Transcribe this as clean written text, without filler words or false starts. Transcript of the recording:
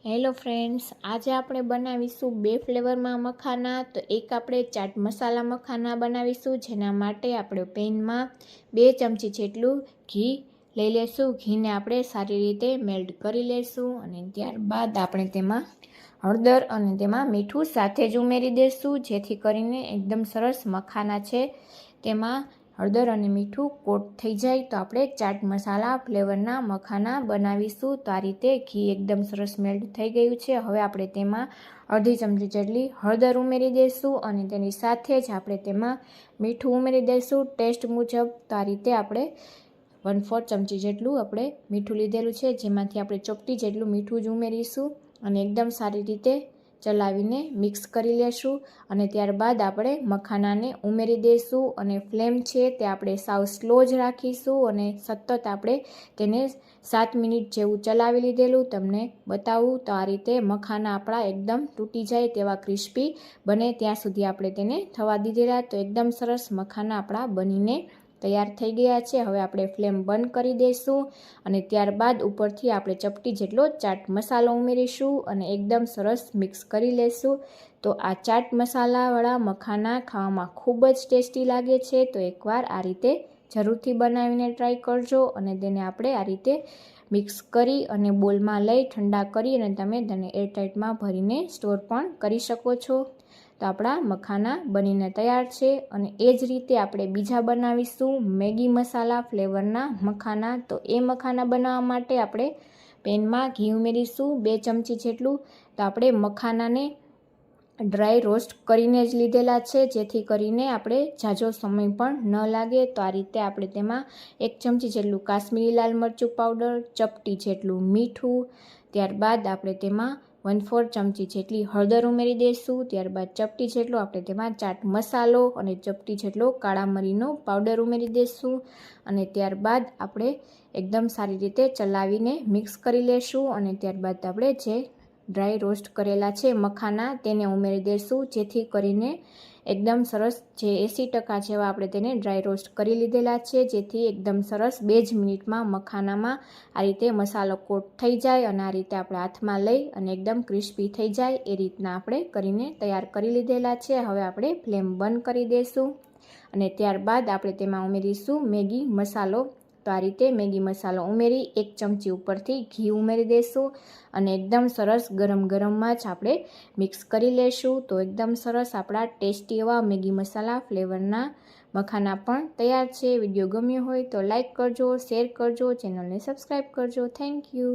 Hello friends, આજે આપણે બનાવીશું બે ફ્લેવરમાં મખાના. તો એક આપણે ચાટ મસાલા મખાના બનાવીશું, જેના માટે આપણે પેનમાં 2 ચમચી જેટલું ઘી લઈ લેશું. ઘીને આપણે સારી રીતે મેલ્ટ કરી લેશું અને ત્યારબાદ આપણે તેમાં હળદર અને તેમાં મીઠું સાથે જ ઉમેરી દઈશું, જેથી કરીને એકદમ સરસ મખાના છે તેમાં હળદર અને મીઠું કોટ થઈ જાય. તો આપણે ચાટ મસાલા ફ્લેવરના મખાના બનાવીશું. તો આ રીતે ઘી એકદમ સરસ મેલ્ટ થઈ ગયું છે. હવે આપણે તેમાં અડધી ચમચી જેટલી હળદર ઉમેરી દઈશું અને તેની સાથે જ આપણે તેમાં મીઠું ઉમેરી દઈશું ટેસ્ટ મુજબ. તો આ રીતે આપણે 1/4 ચમચી જેટલું આપણે મીઠું લીધેલું છે, જેમાંથી આપણે ચોપટી જેટલું મીઠું જ ઉમેરીશું અને એકદમ સારી રીતે ચલાવીને મિક્સ કરી લેશું. અને ત્યારબાદ આપણે મખાનાને ઉમેરી દઈશું અને ફ્લેમ છે તે આપણે સાવ સ્લો જ રાખીશું અને સતત આપણે તેને 7 મિનિટ જેવું ચલાવી લીધેલું. તમને બતાવું તો આ રીતે મખાના આપણા એકદમ તૂટી જાય તેવા ક્રિસ્પી બને ત્યાં સુધી આપણે તેને થવા દીધેલા. તો એકદમ સરસ મખાના આપણા બનીને તૈયાર થઈ ગયા છે. હવે આપણે ફ્લેમ બંધ કરી દઈશું અને ત્યારબાદ ઉપરથી આપણે ચપટી જેટલો ચાટ મસાલો ઉમેરીશું અને એકદમ સરસ મિક્સ કરી લેશું. તો આ ચાટ મસાલાવાળા મખાના ખાવામાં ખૂબ જ ટેસ્ટી લાગે છે. તો એકવાર આ રીતે જરૂરથી બનાવીને ટ્રાય કરજો અને તેને આપણે આ રીતે મિક્સ કરી અને બોલમાં લઈ ઠંડા કરી અને તમે તેને એરટાઇટમાં ભરીને સ્ટોર પણ કરી શકો છો. તો આપણા મખાના બનીને તૈયાર છે. અને એ જ રીતે આપણે બીજા બનાવીશું મેગી મસાલા ફ્લેવરના મખાના. તો એ મખાના બનાવવા માટે આપણે પેનમાં ઘી ઉમેરીશું 2 ચમચી જેટલું. તો આપણે મખાનાને ડ્રાય રોસ્ટ કરીને જ લીધેલા છે, જેથી કરીને આપણે ઝાઝો સમય પણ ન લાગે. તો આ રીતે આપણે તેમાં 1 ચમચી જેટલું કાશ્મીરી લાલ મરચું પાવડર, ચપટી જેટલું મીઠું, ત્યારબાદ આપણે તેમાં 1/4 ચમચી જેટલી હળદર ઉમેરી દઈશું. ત્યારબાદ ચપટી જેટલો આપણે તેમાં ચાટ મસાલો અને ચપટી જેટલો કાળા મરીનો પાવડર ઉમેરી દઈશું અને ત્યારબાદ આપણે એકદમ સારી રીતે ચલાવીને મિક્સ કરી લેશું. અને ત્યારબાદ આપણે જે ડ્રાય રોસ્ટ કરેલા છે મખાના તેને ઉમેરી દઈશું, જેથી કરીને એકદમ સરસ જે 80% જેવા આપણે તેને ડ્રાય રોસ્ટ કરી લીધેલા છે, જેથી એકદમ સરસ 2 જ મિનિટમાં મખાનામાં આ રીતે મસાલો કોટ થઈ જાય અને આ રીતે આપણે હાથમાં લઈ અને એકદમ ક્રિસ્પી થઈ જાય એ રીતના આપણે કરીને તૈયાર કરી લીધેલા છે. હવે આપણે ફ્લેમ બંધ કરી દઈશું અને ત્યારબાદ આપણે તેમાં ઉમેરીશું મેગી મસાલો. તો આ રીતે મેગી મસાલો ઉમેરી 1 ચમચી ઉપરથી ઘી ઉમેરી દઈશું અને એકદમ સરસ ગરમ ગરમમાં જ આપણે મિક્સ કરી લેશું. તો એકદમ સરસ આપણા ટેસ્ટી એવા મેગી મસાલા ફ્લેવરના મખાના પણ તૈયાર છે. વિડીયો ગમ્યો હોય તો લાઈક કરજો, શેર કરજો, ચેનલને સબસ્ક્રાઈબ કરજો. Thank you.